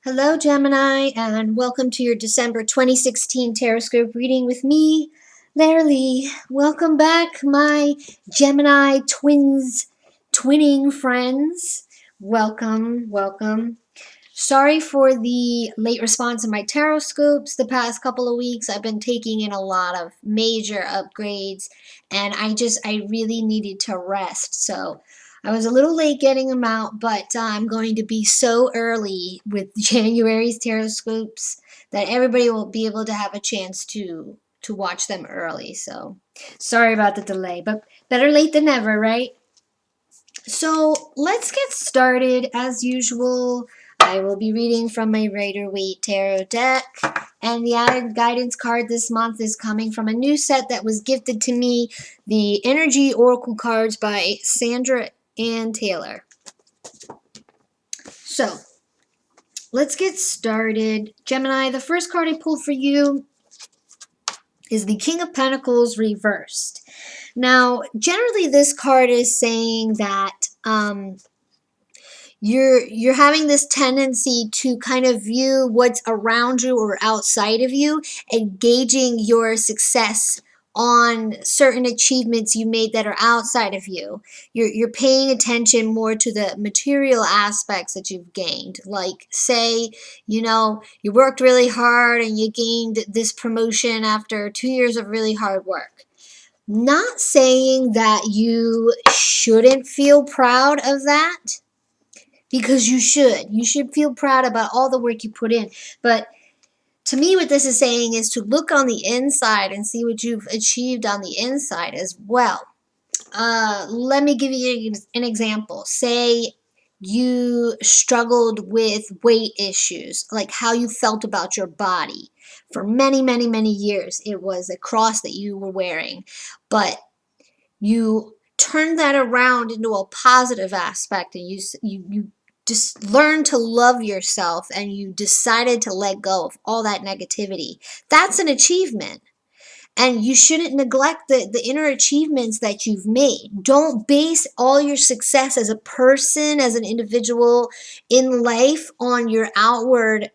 Hello, Gemini, and welcome to your December 2016 Tarotscope reading with me, Lara. Welcome back, my Gemini twinning friends. Welcome, welcome. Sorry for the late response in my Tarotscopes the past couple of weeks. I've been taking in a lot of major upgrades, and I really needed to rest, so I was a little late getting them out, but I'm going to be so early with January's Tarotscopes that everybody will be able to have a chance to watch them early. So sorry about the delay, but better late than never, right? So let's get started. As usual, I will be reading from my Rider-Waite Tarot deck, and the added guidance card this month is coming from a new set that was gifted to me, the Energy Oracle cards by Sandra Ann Taylor. So let's get started. Gemini, the first card I pulled for you is the King of Pentacles reversed. Now, generally this card is saying that you're having this tendency to kind of view what's around you or outside of you and gauging your success on certain achievements you made that are outside of you. You're paying attention more to the material aspects that you've gained. Like, say, you worked really hard and you gained this promotion after 2 years of really hard work. Not saying that you shouldn't feel proud of that, because you should. You should feel proud about all the work you put in. But to me, what this is saying is to look on the inside and see what you've achieved on the inside as well. Let me give you an example. Say you struggled with weight issues, like how you felt about your body. For many, many, many years, it was a cross that you were wearing. But you turned that around into a positive aspect, and you just learned to love yourself, and you decided to let go of all that negativity. That's an achievement. And you shouldn't neglect the inner achievements that you've made. Don't base all your success as a person, as an individual in life, on your outward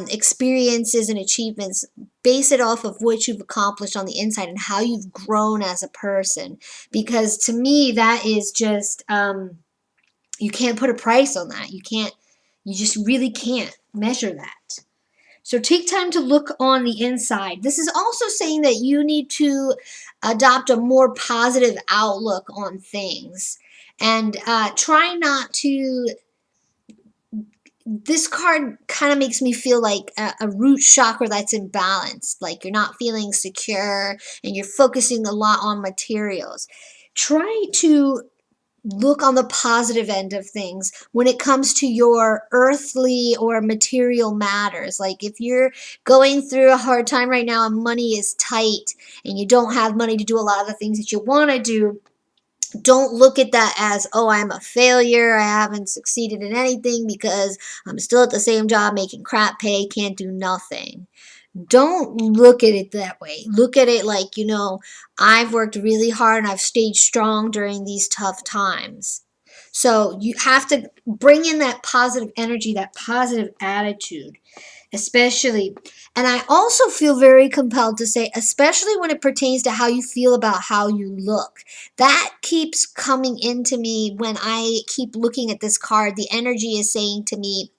experiences and achievements. Base it off of what you've accomplished on the inside and how you've grown as a person. Because to me, that is just... you can't put a price on that. You just really can't measure that. So take time to look on the inside. This is also saying that you need to adopt a more positive outlook on things. And try not to... This card kind of makes me feel like a root chakra that's imbalanced. Like you're not feeling secure and you're focusing a lot on materials. Try to look on the positive end of things when it comes to your earthly or material matters. Like if you're going through a hard time right now and money is tight and you don't have money to do a lot of the things that you want to do, don't look at that as, oh, I'm a failure, I haven't succeeded in anything because I'm still at the same job making crap pay, can't do nothing. Don't look at it that way. Look at it like, I've worked really hard and I've stayed strong during these tough times. So you have to bring in that positive energy, that positive attitude, especially. And I also feel very compelled to say, especially when it pertains to how you feel about how you look. That keeps coming into me when I keep looking at this card. The energy is saying to me,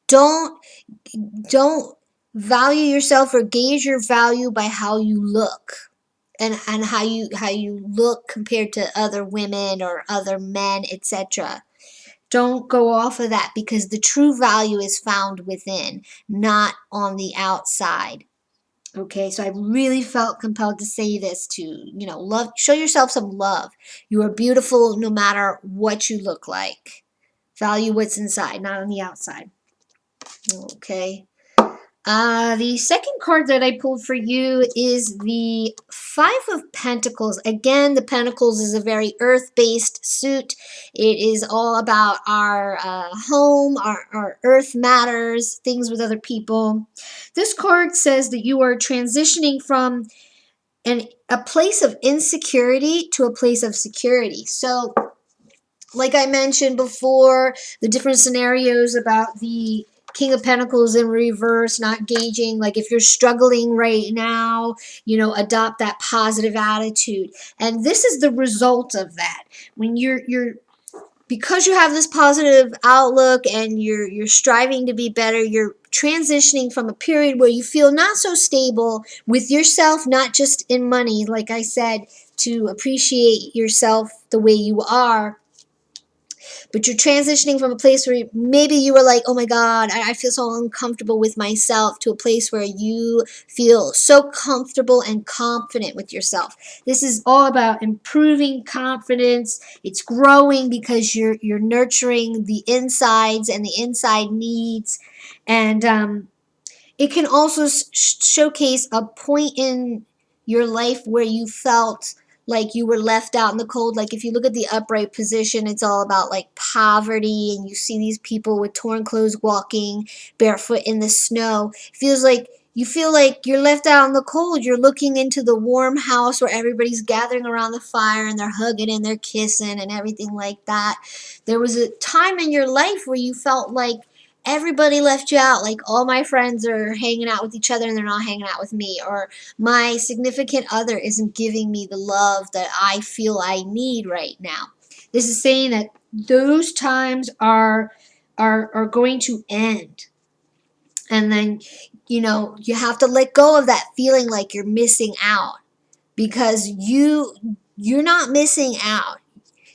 don't value yourself or gauge your value by how you look and how you look compared to other women or other men, etc. Don't go off of that, because the true value is found within, not on the outside. Okay, so I really felt compelled to say this to, love, show yourself some love. You are beautiful no matter what you look like. Value what's inside, not on the outside. Okay. The second card that I pulled for you is the Five of Pentacles. Again, the Pentacles is a very earth-based suit. It is all about our home, our earth matters, things with other people. This card says that you are transitioning from a place of insecurity to a place of security. So, like I mentioned before, the different scenarios about the King of Pentacles in reverse, not gauging. Like if you're struggling right now, you know, adopt that positive attitude. And this is the result of that. When you're because you have this positive outlook and you're striving to be better, you're transitioning from a period where you feel not so stable with yourself, not just in money, like I said, to appreciate yourself the way you are. But you're transitioning from a place where maybe you were like, oh my God, I feel so uncomfortable with myself, to a place where you feel so comfortable and confident with yourself. This is all about improving confidence. It's growing because you're nurturing the insides and the inside needs. And it can also showcase a point in your life where you felt like you were left out in the cold. Like if you look at the upright position, it's all about like poverty, and you see these people with torn clothes walking barefoot in the snow. It feels like you feel like you're left out in the cold. You're looking into the warm house where everybody's gathering around the fire and they're hugging and they're kissing and everything like that. There was a time in your life where you felt like everybody left you out. Like all my friends are hanging out with each other and they're not hanging out with me, or my significant other isn't giving me the love that I feel I need right now. This is saying that those times are going to end. And then, you know, you have to let go of that feeling like you're missing out, because you're not missing out.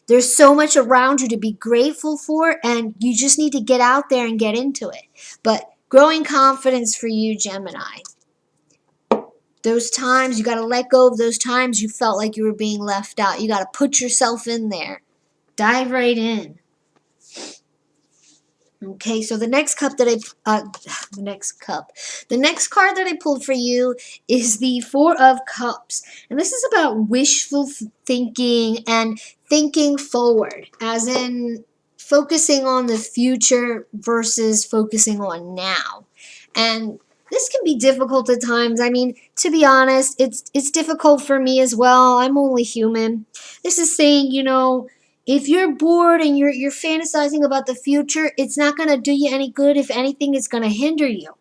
There's so much around you to be grateful for, and you just need to get out there and get into it. But growing confidence for you, Gemini. Those times, you got to let go of those times you felt like you were being left out. You got to put yourself in there. Dive right in. Okay, so the next card that I pulled for you is the Four of Cups. And this is about wishful thinking and thinking forward, as in focusing on the future versus focusing on now. And this can be difficult at times. I mean, to be honest, it's difficult for me as well. I'm only human. This is saying, you know, if you're bored and you're fantasizing about the future, it's not going to do you any good. If anything, it's going to hinder you.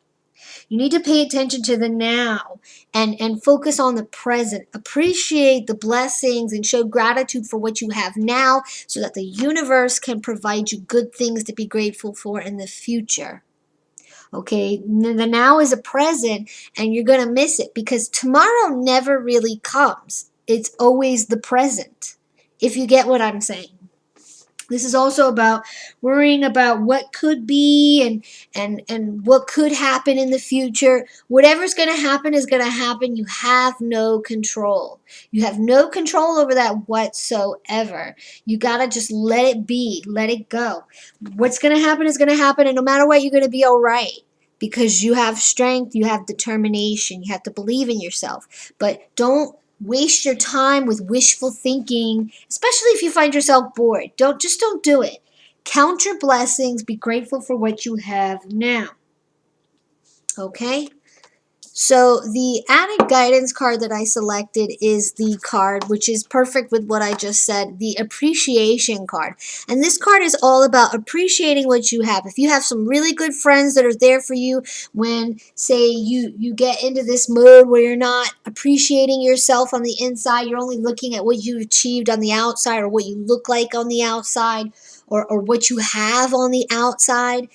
You need to pay attention to the now and focus on the present. Appreciate the blessings and show gratitude for what you have now, so that the universe can provide you good things to be grateful for in the future. Okay, the now is a present, and you're going to miss it because tomorrow never really comes. It's always the present, if you get what I'm saying. This is also about worrying about what could be and what could happen in the future. Whatever's going to happen is going to happen. You have no control. You have no control over that whatsoever. You got to just let it be. Let it go. What's going to happen is going to happen, and no matter what, you're going to be all right. Because you have strength, you have determination, you have to believe in yourself. But don't waste your time with wishful thinking, especially if you find yourself bored. Don't do it. Count your blessings, be grateful for what you have now. Okay? So the added guidance card that I selected is the card, which is perfect with what I just said, the appreciation card. And this card is all about appreciating what you have. If you have some really good friends that are there for you when, say, you get into this mode where you're not appreciating yourself on the inside, you're only looking at what you've achieved on the outside, or what you look like on the outside, or what you have on the outside.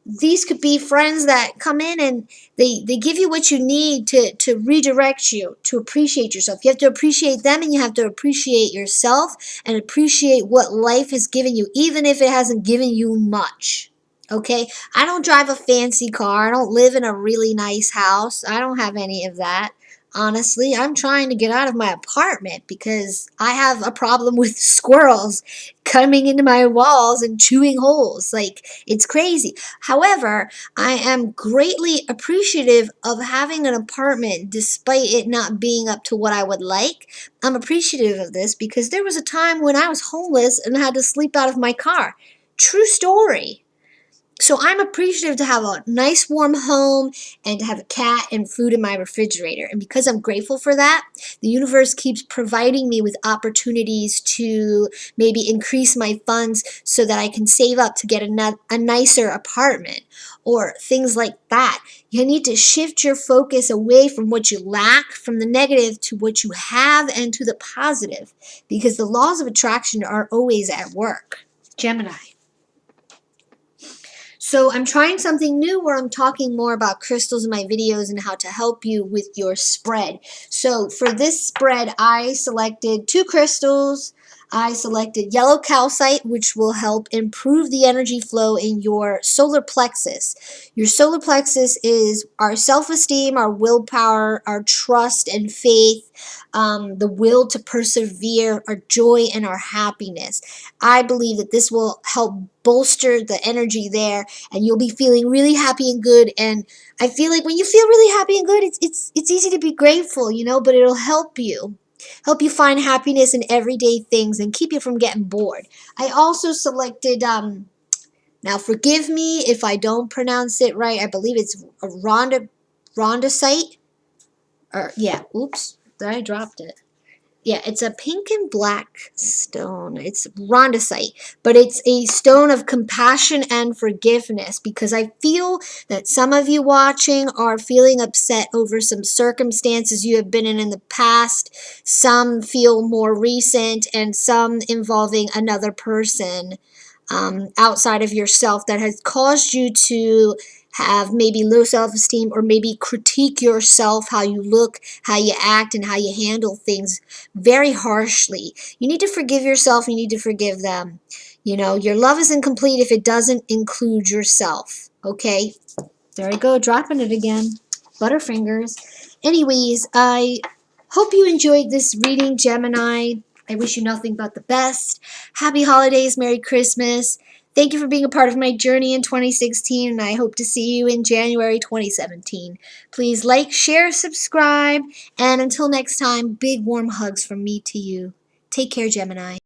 These could be friends that come in and they give you what you need to redirect you, to appreciate yourself. You have to appreciate them, and you have to appreciate yourself and appreciate what life has given you, even if it hasn't given you much. Okay? I don't drive a fancy car. I don't live in a really nice house. I don't have any of that. Honestly, I'm trying to get out of my apartment because I have a problem with squirrels coming into my walls and chewing holes. Like, it's crazy. However, I am greatly appreciative of having an apartment despite it not being up to what I would like. I'm appreciative of this because there was a time when I was homeless and had to sleep out of my car. True story. So I'm appreciative to have a nice warm home and to have a cat and food in my refrigerator. And because I'm grateful for that, the universe keeps providing me with opportunities to maybe increase my funds so that I can save up to get a nicer apartment or things like that. You need to shift your focus away from what you lack, from the negative, to what you have and to the positive, because the laws of attraction are always at work. Gemini. So I'm trying something new where I'm talking more about crystals in my videos and how to help you with your spread. So for this spread, I selected 2 crystals. I selected yellow calcite, which will help improve the energy flow in your solar plexus. Your solar plexus is our self-esteem, our willpower, our trust and faith, the will to persevere, our joy, and our happiness. I believe that this will help bolster the energy there, and you'll be feeling really happy and good. And I feel like when you feel really happy and good, it's easy to be grateful, you know, but it'll help you find happiness in everyday things and keep you from getting bored. I also selected now forgive me if I don't pronounce it right. I believe it's a rondosite, or yeah, oops, I dropped it. Yeah, it's a pink and black stone. It's rondosite, but it's a stone of compassion and forgiveness, because I feel that some of you watching are feeling upset over some circumstances you have been in the past. Some feel more recent, and some involving another person outside of yourself that has caused you to have maybe low self-esteem, or maybe critique yourself, how you look, how you act, and how you handle things very harshly. You need to forgive yourself. You need to forgive them. You know, your love isn't complete if it doesn't include yourself. Okay? There I go, dropping it again. Butterfingers. Anyways, I hope you enjoyed this reading, Gemini. I wish you nothing but the best. Happy holidays, Merry Christmas. Thank you for being a part of my journey in 2016, and I hope to see you in January 2017. Please like, share, subscribe, and until next time, big warm hugs from me to you. Take care, Gemini.